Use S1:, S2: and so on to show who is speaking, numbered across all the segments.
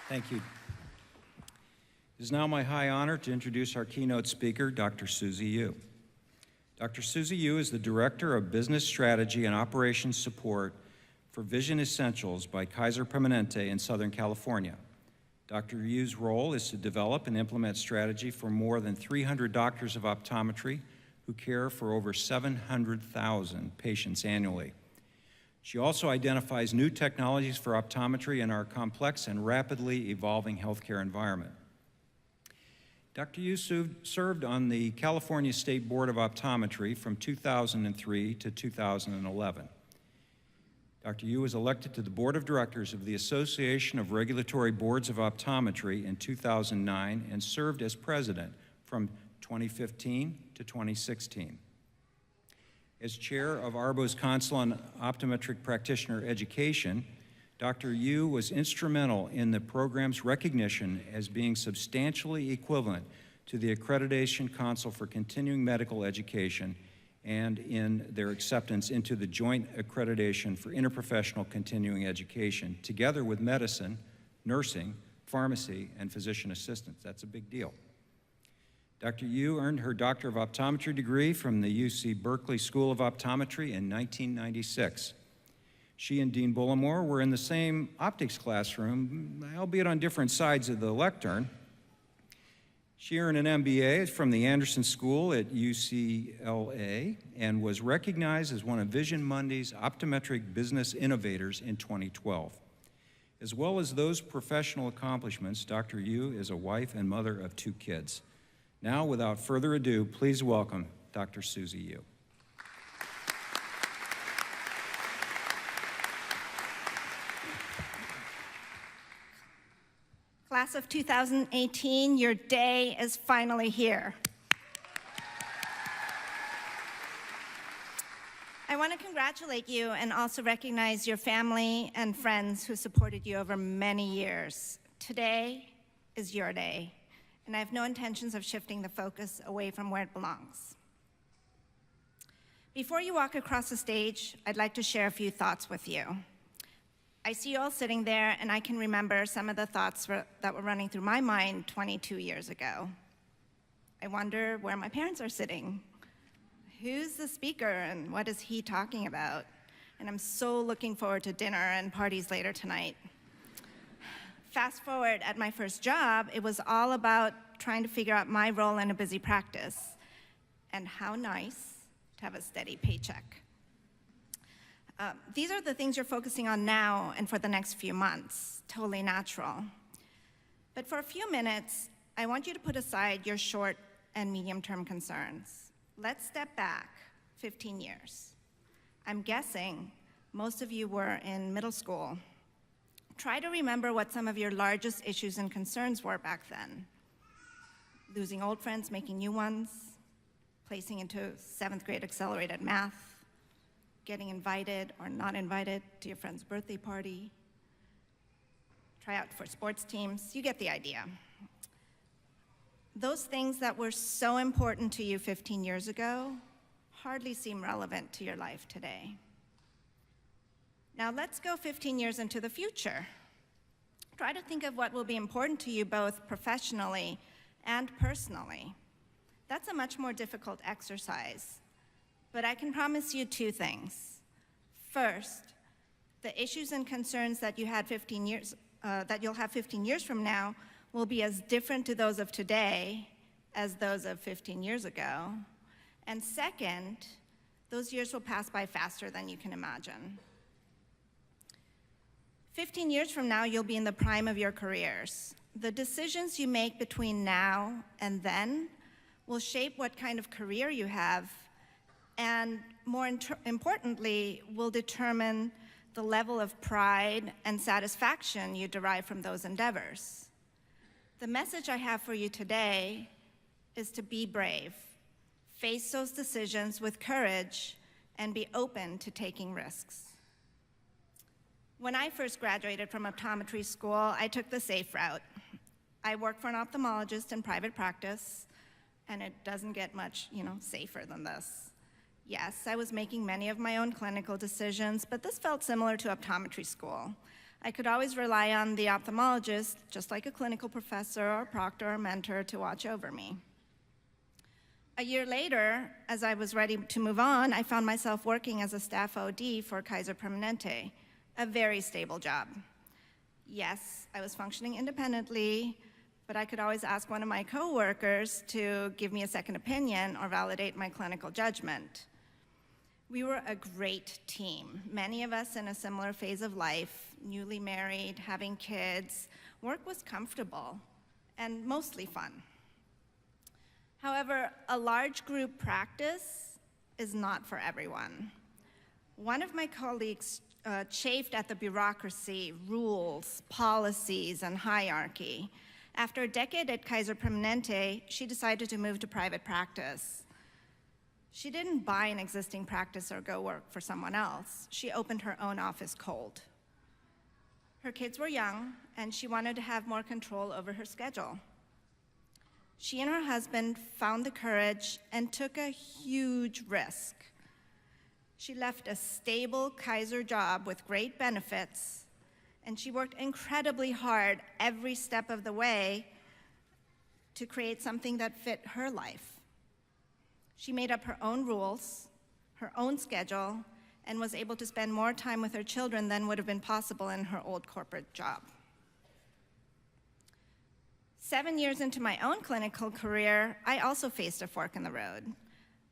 S1: Thank you. It is now my high honor to introduce our keynote speaker, Dr. Susy Yu. Dr. Susy Yu is the Director of Business Strategy and Operations Support for Vision Essentials by Kaiser Permanente in Southern California. Dr. Yu's role is to develop and implement strategy for more than 300 doctors of optometry who care for over 700,000 patients annually. She also identifies new technologies for optometry in our complex and rapidly evolving healthcare environment. Dr. Yu served on the California State Board of Optometry from 2003 to 2011. Dr. Yu was elected to the Board of Directors of the Association of Regulatory Boards of Optometry in 2009 and served as president from 2015 to 2016. As chair of ARBO's Council on Optometric Practitioner Education, Dr. Yu was instrumental in the program's recognition as being substantially equivalent to the Accreditation Council for Continuing Medical Education and in their acceptance into the Joint Accreditation for Interprofessional Continuing Education, together with medicine, nursing, pharmacy, and physician assistants. That's a big deal. Dr. Yu earned her Doctor of Optometry degree from the UC Berkeley School of Optometry in 1996. She and Dean Bullimore were in the same optics classroom, albeit on different sides of the lectern. She earned an MBA from the Anderson School at UCLA and was recognized as one of Vision Monday's optometric business innovators in 2012. As well as those professional accomplishments, Dr. Yu is a wife and mother of 2 kids. Now, without further ado, please welcome Dr. Susy Yu.
S2: Class of 2018, your day is finally here. I want to congratulate you and also recognize your family and friends who supported you over many years. Today is your day, and I have no intentions of shifting the focus away from where it belongs. Before you walk across the stage, I'd like to share a few thoughts with you. I see you all sitting there, and I can remember some of the thoughts that were running through my mind 22 years ago. I wonder where my parents are sitting. Who's the speaker, and what is he talking about? And I'm so looking forward to dinner and parties later tonight. Fast forward, at my first job, it was all about trying to figure out my role in a busy practice, and how nice to have a steady paycheck. These are the things you're focusing on now and for the next few months, totally natural. But for a few minutes, I want you to put aside your short and medium-term concerns. Let's step back 15 years. I'm guessing most of you were in middle school. Try to remember what some of your largest issues and concerns were back then. Losing old friends, making new ones, placing into 7th grade accelerated math, getting invited or not invited to your friend's birthday party, try out for sports teams, you get the idea. Those things that were so important to you 15 years ago hardly seem relevant to your life today. Now let's go 15 years into the future. Try to think of what will be important to you both professionally and personally. That's a much more difficult exercise. But I can promise you 2 things. First, the issues and concerns that you had 15 years, that you'll have 15 years from now will be as different to those of today as those of 15 years ago. And second, those years will pass by faster than you can imagine. 15 years from now, you'll be in the prime of your careers. The decisions you make between now and then will shape what kind of career you have, and more importantly, will determine the level of pride and satisfaction you derive from those endeavors. The message I have for you today is to be brave, face those decisions with courage, and be open to taking risks. When I first graduated from optometry school, I took the safe route. I worked for an ophthalmologist in private practice, and it doesn't get much, safer than this. Yes, I was making many of my own clinical decisions, but this felt similar to optometry school. I could always rely on the ophthalmologist, just like a clinical professor or proctor or mentor, to watch over me. A year later, as I was ready to move on, I found myself working as a staff OD for Kaiser Permanente, a very stable job. Yes, I was functioning independently, but I could always ask one of my coworkers to give me a second opinion or validate my clinical judgment. We were a great team, many of us in a similar phase of life, newly married, having kids. Work was comfortable and mostly fun. However, a large group practice is not for everyone. One of my colleagues chafed at the bureaucracy, rules, policies, and hierarchy. After a decade at Kaiser Permanente, she decided to move to private practice. She didn't buy an existing practice or go work for someone else. She opened her own office cold. Her kids were young, and she wanted to have more control over her schedule. She and her husband found the courage and took a huge risk. She left a stable Kaiser job with great benefits, and she worked incredibly hard every step of the way to create something that fit her life. She made up her own rules, her own schedule, and was able to spend more time with her children than would have been possible in her old corporate job. 7 years into my own clinical career, I also faced a fork in the road.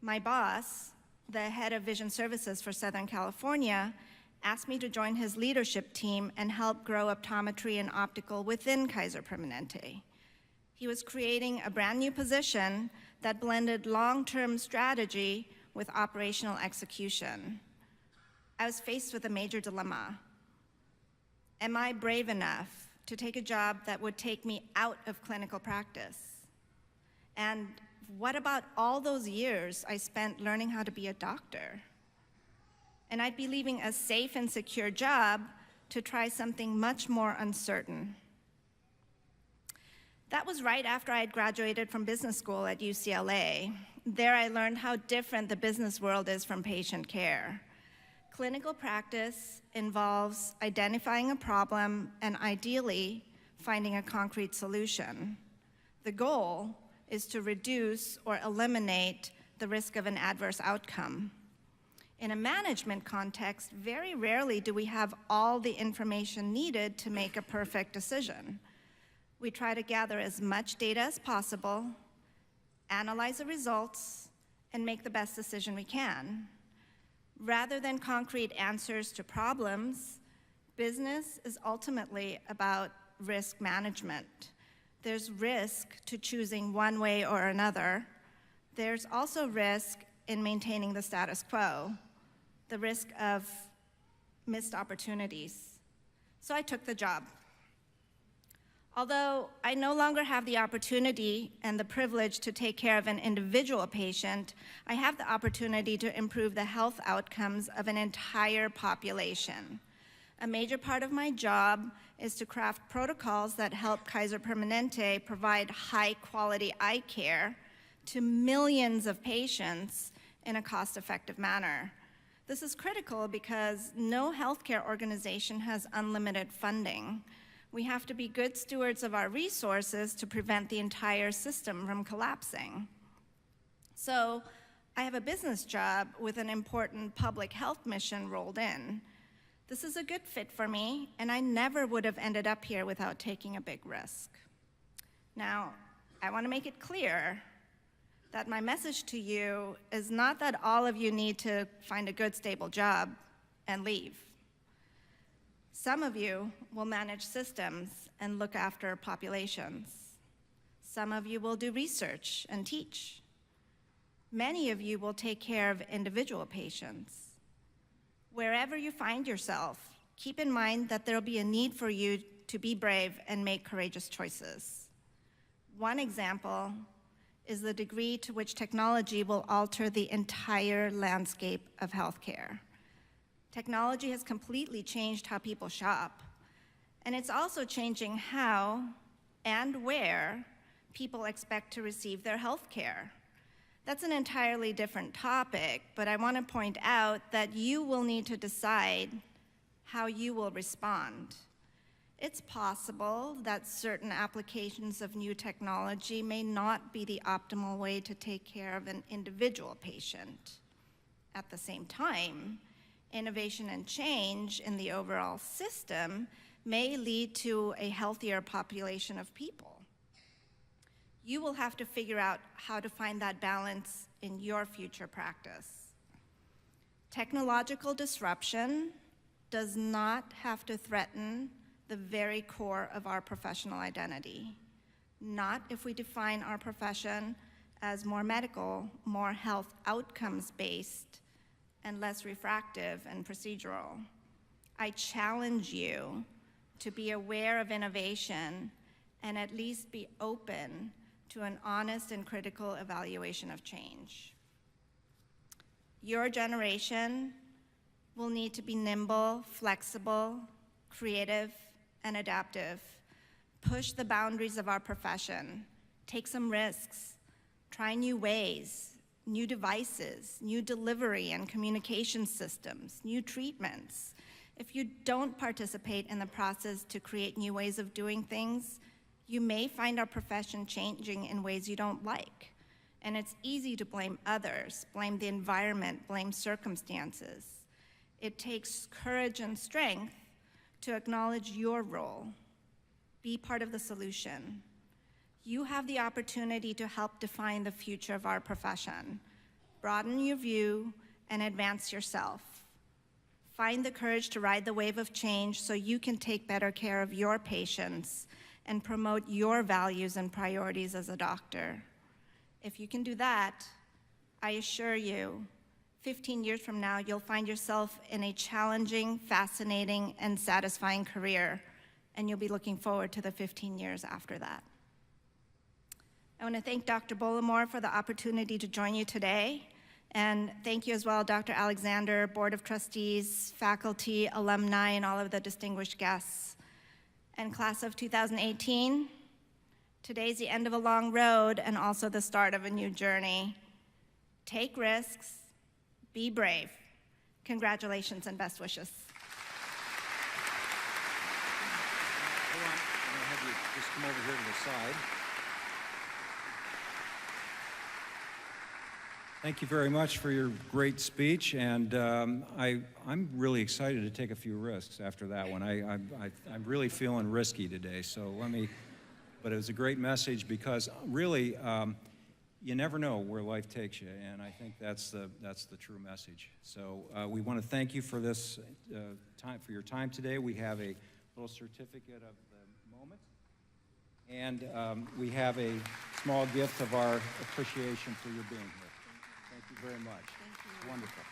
S2: My boss, the head of vision services for Southern California, asked me to join his leadership team and help grow optometry and optical within Kaiser Permanente. He was creating a brand new position that blended long-term strategy with operational execution. I was faced with a major dilemma. Am I brave enough to take a job that would take me out of clinical practice? And what about all those years I spent learning how to be a doctor? And I'd be leaving a safe and secure job to try something much more uncertain. That was right after I had graduated from business school at UCLA. There I learned how different the business world is from patient care. Clinical practice involves identifying a problem and ideally finding a concrete solution. The goal is to reduce or eliminate the risk of an adverse outcome. In a management context, very rarely do we have all the information needed to make a perfect decision. We try to gather as much data as possible, analyze the results, and make the best decision we can. Rather than concrete answers to problems, business is ultimately about risk management. There's risk to choosing one way or another. There's also risk in maintaining the status quo, the risk of missed opportunities. So I took the job. Although I no longer have the opportunity and the privilege to take care of an individual patient, I have the opportunity to improve the health outcomes of an entire population. A major part of my job is to craft protocols that help Kaiser Permanente provide high-quality eye care to millions of patients in a cost-effective manner. This is critical because no healthcare organization has unlimited funding. We have to be good stewards of our resources to prevent the entire system from collapsing. So I have a business job with an important public health mission rolled in. This is a good fit for me, and I never would have ended up here without taking a big risk. Now, I want to make it clear that my message to you is not that all of you need to find a good, stable job and leave. Some of you will manage systems and look after populations. Some of you will do research and teach. Many of you will take care of individual patients. Wherever you find yourself, keep in mind that there'll be a need for you to be brave and make courageous choices. One example is the degree to which technology will alter the entire landscape of healthcare. Technology has completely changed how people shop, and it's also changing how and where people expect to receive their health care. That's an entirely different topic, but I want to point out that you will need to decide how you will respond. It's possible that certain applications of new technology may not be the optimal way to take care of an individual patient. At the same time, innovation and change in the overall system may lead to a healthier population of people. You will have to figure out how to find that balance in your future practice. Technological disruption does not have to threaten the very core of our professional identity. Not if we define our profession as more medical, more health outcomes-based, and less refractive and procedural. I challenge you to be aware of innovation and at least be open to an honest and critical evaluation of change. Your generation will need to be nimble, flexible, creative, and adaptive. Push the boundaries of our profession. Take some risks. Try new ways, new devices, new delivery and communication systems, new treatments. If you don't participate in the process to create new ways of doing things, you may find our profession changing in ways you don't like. And it's easy to blame others, blame the environment, blame circumstances. It takes courage and strength to acknowledge your role. Be part of the solution. You have the opportunity to help define the future of our profession. Broaden your view and advance yourself. Find the courage to ride the wave of change so you can take better care of your patients and promote your values and priorities as a doctor. If you can do that, I assure you, 15 years from now, you'll find yourself in a challenging, fascinating, and satisfying career, and you'll be looking forward to the 15 years after that. I want to thank Dr. Bollamore for the opportunity to join you today, and thank you as well, Dr. Alexander, Board of Trustees, faculty, alumni, and all of the distinguished guests. And class of 2018, today's the end of a long road and also the start of a new journey. Take risks, be brave. Congratulations and best wishes.
S1: Hold on, I'm going to have you just come over here to the side. Thank you very much for your great speech, and I'm really excited to take a few risks after that one. I'm really feeling risky today, so but it was a great message because really, you never know where life takes you, and I think that's the true message. So we want to thank you for this for your time today. We have a little certificate of the moment, and we have a small gift of our appreciation for your being here. Thank you very much.
S2: Thank you.
S1: Wonderful.